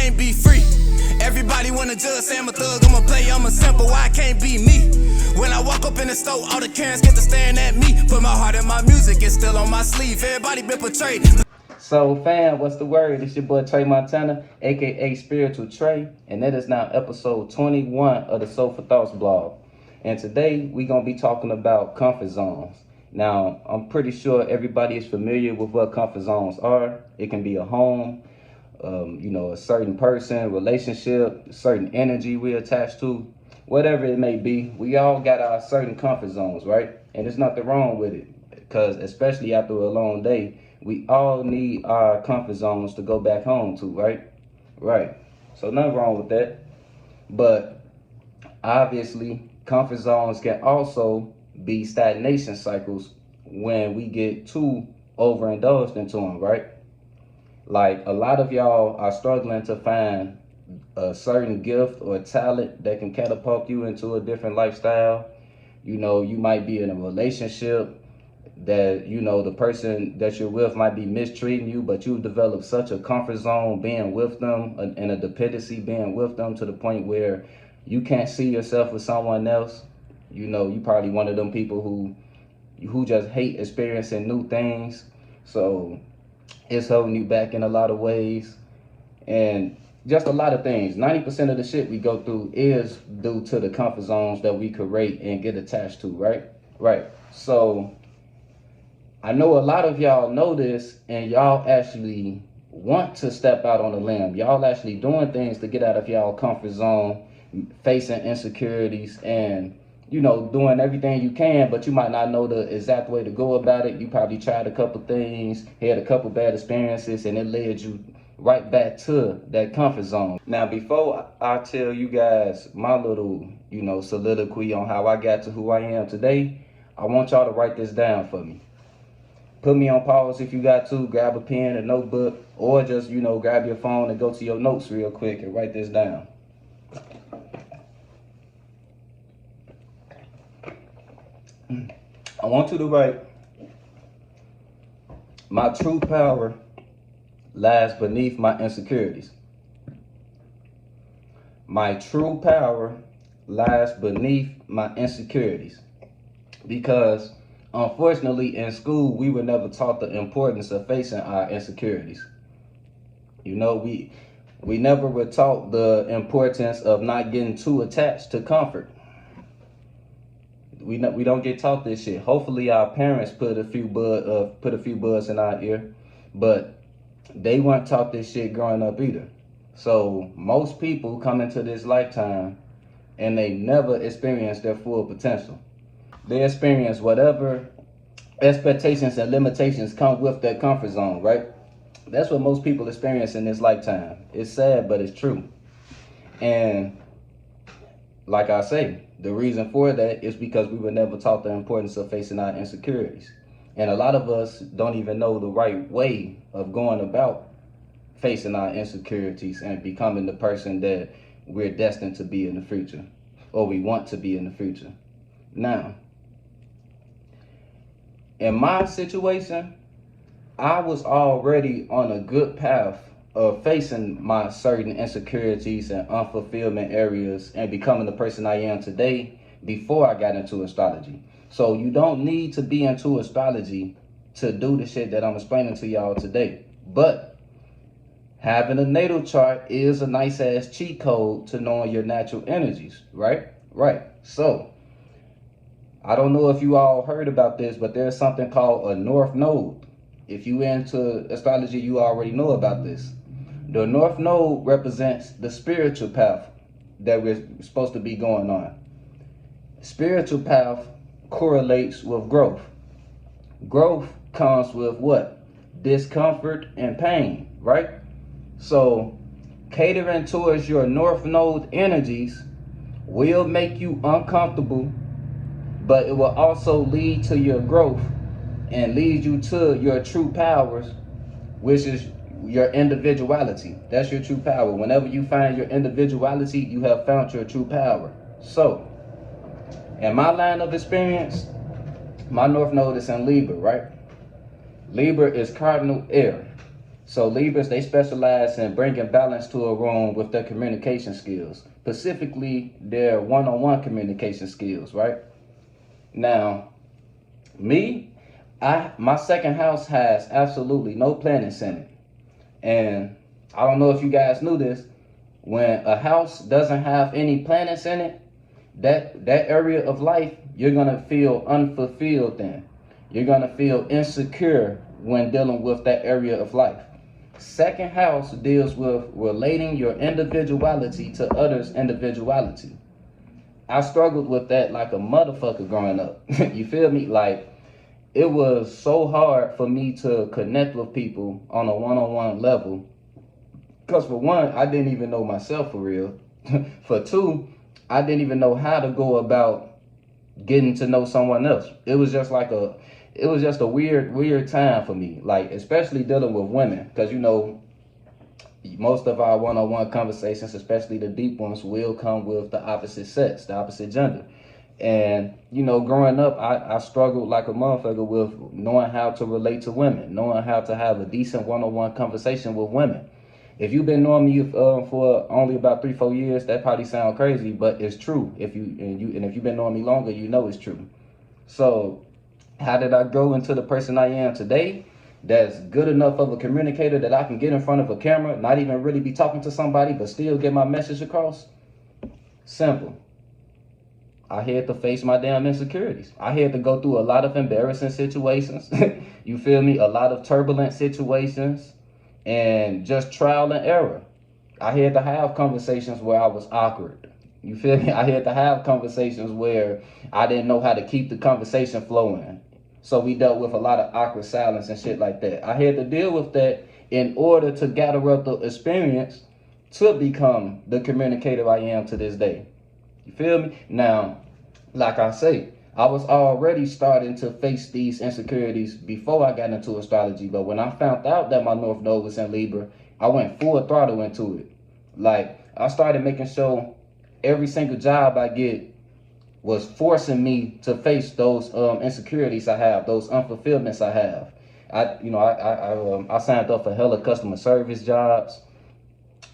can't be free. Everybody wanna judge, say I'm a thug, I'm a player, I'm a simple, why I can't be me? When I walk up in the store, all the Karens get to staring at me. Put my heart in my music, it's still on my sleeve. Everybody been portrayed. So fam, what's the word? It's your boy Trey Montana, aka Spiritual Trey, and that is now episode 21 of the Soul for Thoughts blog. And today we're gonna be talking about comfort zones. Now, I'm pretty sure everybody is familiar with what comfort zones are. It can be a home, a certain person, relationship, certain energy we attach to, whatever it may be. We all got our certain comfort zones, right? And there's nothing wrong with it, because especially after a long day, we all need our comfort zones to go back home to, right? Right. So nothing wrong with that. But obviously, comfort zones can also be stagnation cycles when we get too overindulged into them, right? Like a lot of y'all are struggling to find a certain gift or talent that can catapult you into a different lifestyle. You know, you might be in a relationship that, the person that you're with might be mistreating you, but you've developed such a comfort zone being with them and a dependency being with them to the point where you can't see yourself with someone else. You probably one of them people who just hate experiencing new things. So it's holding you back in a lot of ways. And just a lot of things. 90% of the shit we go through is due to the comfort zones that we create and get attached to, right? Right. So I know a lot of y'all know this, and y'all actually want to step out on a limb. Y'all actually doing things to get out of y'all comfort zone, facing insecurities, and doing everything you can, but you might not know the exact way to go about it. You probably tried a couple things, had a couple bad experiences, and it led you right back to that comfort zone. Now, before I tell you guys my little, soliloquy on how I got to who I am today, I want y'all to write this down for me. Put me on pause if you got to, grab a pen, a notebook, or just, grab your phone and go to your notes real quick and write this down. I want you to write, my true power lies beneath my insecurities. My true power lies beneath my insecurities. Because unfortunately in school, we were never taught the importance of facing our insecurities. We never were taught the importance of not getting too attached to comfort. We don't get taught this shit. Hopefully our parents put a few buds in our ear, but they weren't taught this shit growing up either. So most people come into this lifetime and they never experience their full potential. They experience whatever expectations and limitations come with that comfort zone, right? That's what most people experience in this lifetime. It's sad, but it's true. And like I say, the reason for that is because we were never taught the importance of facing our insecurities. And a lot of us don't even know the right way of going about facing our insecurities and becoming the person that we're destined to be in the future, or we want to be in the future. Now, in my situation, I was already on a good path of facing my certain insecurities and unfulfillment areas and becoming the person I am today before I got into astrology. So you don't need to be into astrology to do the shit that I'm explaining to y'all today. But having a natal chart is a nice ass cheat code to knowing your natural energies, right? Right. So I don't know if you all heard about this, but there's something called a North Node. If you into astrology, you already know about this. The North Node represents the spiritual path that we're supposed to be going on. Spiritual path correlates with growth. Growth comes with what? Discomfort and pain, right? So catering towards your North Node energies will make you uncomfortable, but it will also lead to your growth and lead you to your true powers, which is your individuality. That's your true power. Whenever you find your individuality, you have found your true power. So, in my line of experience, my North Node is in Libra, right? Libra is cardinal air. So Libras, they specialize in bringing balance to a room with their communication skills, specifically their one-on-one communication skills, right? Now, me, my second house has absolutely no planets in it. And I don't know if you guys knew this, when a house doesn't have any planets in it, that area of life, you're gonna feel unfulfilled then. You're gonna feel insecure when dealing with that area of life. Second house deals with relating your individuality to others' individuality. I struggled with that like a motherfucker growing up. You feel me? Like, it was so hard for me to connect with people on a one-on-one level. Because for one, I didn't even know myself for real. For two, I didn't even know how to go about getting to know someone else. It was just a weird time for me. Like, especially dealing with women. Because, you know, most of our one-on-one conversations, especially the deep ones, will come with the opposite sex, the opposite gender. And, you know, growing up, I struggled like a motherfucker with knowing how to relate to women, knowing how to have a decent one-on-one conversation with women. If you've been knowing me for only about 3-4 years, that probably sounds crazy, but it's true. If you've been knowing me longer, you know it's true. So how did I grow into the person I am today? That's good enough of a communicator that I can get in front of a camera, not even really be talking to somebody, but still get my message across? Simple. I had to face my damn insecurities. I had to go through a lot of embarrassing situations. You feel me? A lot of turbulent situations and just trial and error. I had to have conversations where I was awkward. You feel me? I had to have conversations where I didn't know how to keep the conversation flowing. So we dealt with a lot of awkward silence and shit like that. I had to deal with that in order to gather up the experience to become the communicator I am to this day. You feel me? Now, like I say, I was already starting to face these insecurities before I got into astrology. But when I found out that my North Node was in Libra, I went full throttle into it. Like, I started making sure every single job I get was forcing me to face those insecurities I have, those unfulfillments I have. I signed up for hella customer service jobs,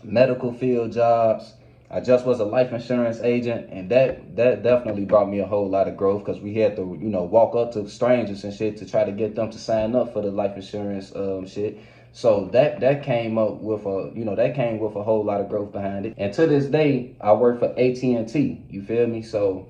medical field jobs. I just was a life insurance agent, and that definitely brought me a whole lot of growth, because we had to, walk up to strangers and shit to try to get them to sign up for the life insurance shit. So that came up with a whole lot of growth behind it. And to this day, I work for AT&T. You feel me? So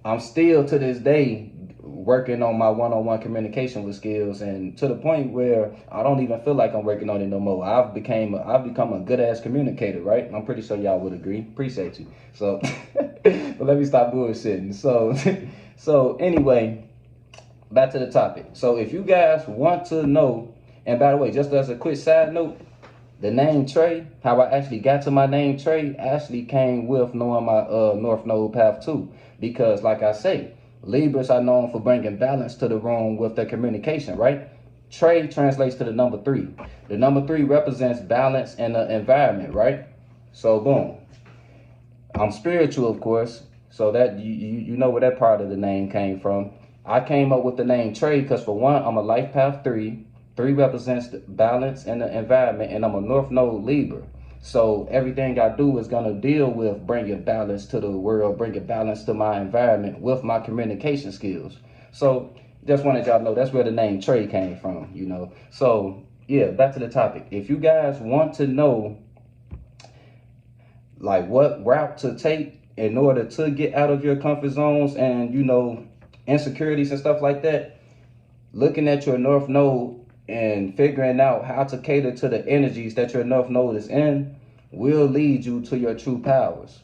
I'm still to this day working on my one-on-one communication with skills, and to the point where I don't even feel like I'm working on it no more. I've become a good ass communicator, right? I'm pretty sure y'all would agree. Appreciate you. So, but let me stop bullshitting. So anyway, back to the topic. So if you guys want to know, and by the way, just as a quick side note, the name Trey, how I actually got to my name Trey, actually came with knowing my North Node path too. Because like I say, Libras are known for bringing balance to the room with their communication, right? Trey translates to the number 3. The number 3 represents balance in the environment, right? So boom. I'm spiritual, of course, so that you know where that part of the name came from. I came up with the name Trey because, for one, I'm a life path 3. 3 represents the balance in the environment, and I'm a North Node Libra. So everything I do is going to deal with bringing balance to the world, bringing balance to my environment with my communication skills. So just wanted y'all to know that's where the name Trey came from, So yeah, back to the topic. If you guys want to know like what route to take in order to get out of your comfort zones and, insecurities and stuff like that, looking at your North Node and figuring out how to cater to the energies that your North Node is in will lead you to your true powers.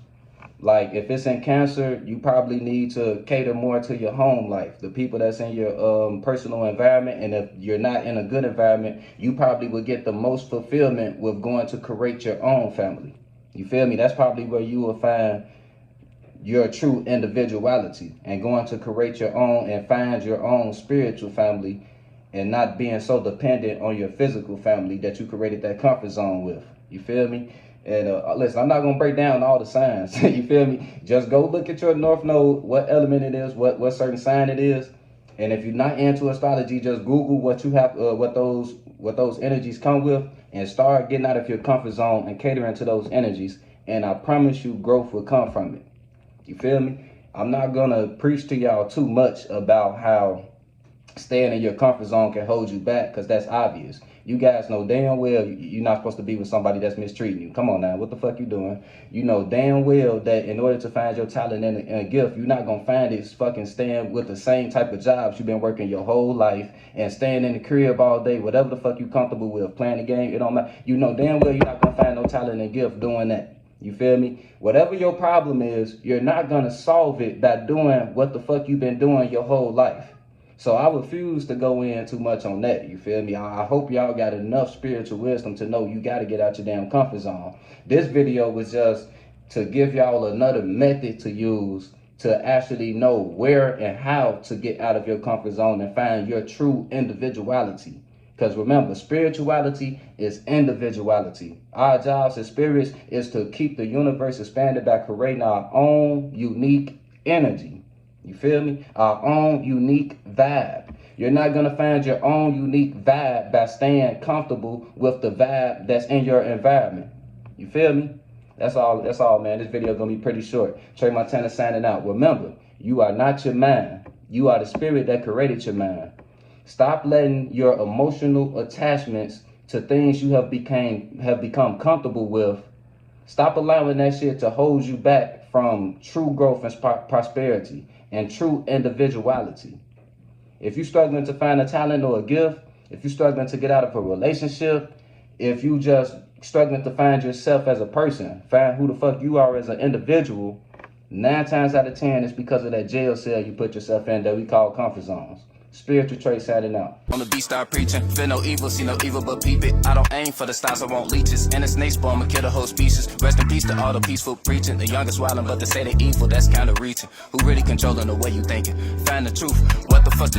Like, if it's in Cancer, you probably need to cater more to your home life, the people that's in your personal environment. And if you're not in a good environment, you probably will get the most fulfillment with going to create your own family. You feel me? That's probably where you will find your true individuality, and going to create your own and find your own spiritual family, and not being so dependent on your physical family that you created that comfort zone with. You feel me? And listen, I'm not going to break down all the signs. You feel me? Just go look at your North Node, what element it is, what certain sign it is. And if you're not into astrology, just Google what you have, what those energies come with. and start getting out of your comfort zone and catering to those energies. And I promise you, growth will come from it. You feel me? I'm not gonna preach to y'all too much about how staying in your comfort zone can hold you back, because that's obvious. You guys know damn well you're not supposed to be with somebody that's mistreating you. Come on now, what the fuck you doing? You know damn well that in order to find your talent and a gift, you're not gonna find it fucking staying with the same type of jobs you've been working your whole life and staying in the crib all day, whatever the fuck you comfortable with, playing the game, it don't matter. You know damn well you're not gonna find no talent and gift doing that. You feel me? Whatever your problem is, you're not gonna solve it by doing what the fuck you've been doing your whole life. So I refuse to go in too much on that, you feel me? I hope y'all got enough spiritual wisdom to know you got to get out your damn comfort zone. This video was just to give y'all another method to use to actually know where and how to get out of your comfort zone and find your true individuality. Because remember, spirituality is individuality. Our jobs as spirits is to keep the universe expanded by creating our own unique energy. You feel me? Our own unique vibe. You're not going to find your own unique vibe by staying comfortable with the vibe that's in your environment. You feel me? That's all, man. This video is going to be pretty short. Trey Montana signing out. Remember, you are not your mind. You are the spirit that created your mind. Stop letting your emotional attachments to things you have become comfortable with. Stop allowing that shit to hold you back from true growth and prosperity and true individuality. If you're struggling to find a talent or a gift, if you're struggling to get out of a relationship, if you just struggling to find yourself as a person, find who the fuck you are as an individual, 9 times out of 10 it's because of that jail cell you put yourself in that we call comfort zones. Spiritual Trey signing out. On the beat, start preaching. Feel no evil, see no evil but peep it. I don't aim for the stars, I want leeches. And a snake spawn, I'ma kill the whole species. Rest in peace to all the peaceful preaching. The youngest wildin', but to say they evil, that's kinda reaching. Who really controlling the way you thinking? Find the truth. What the fuck?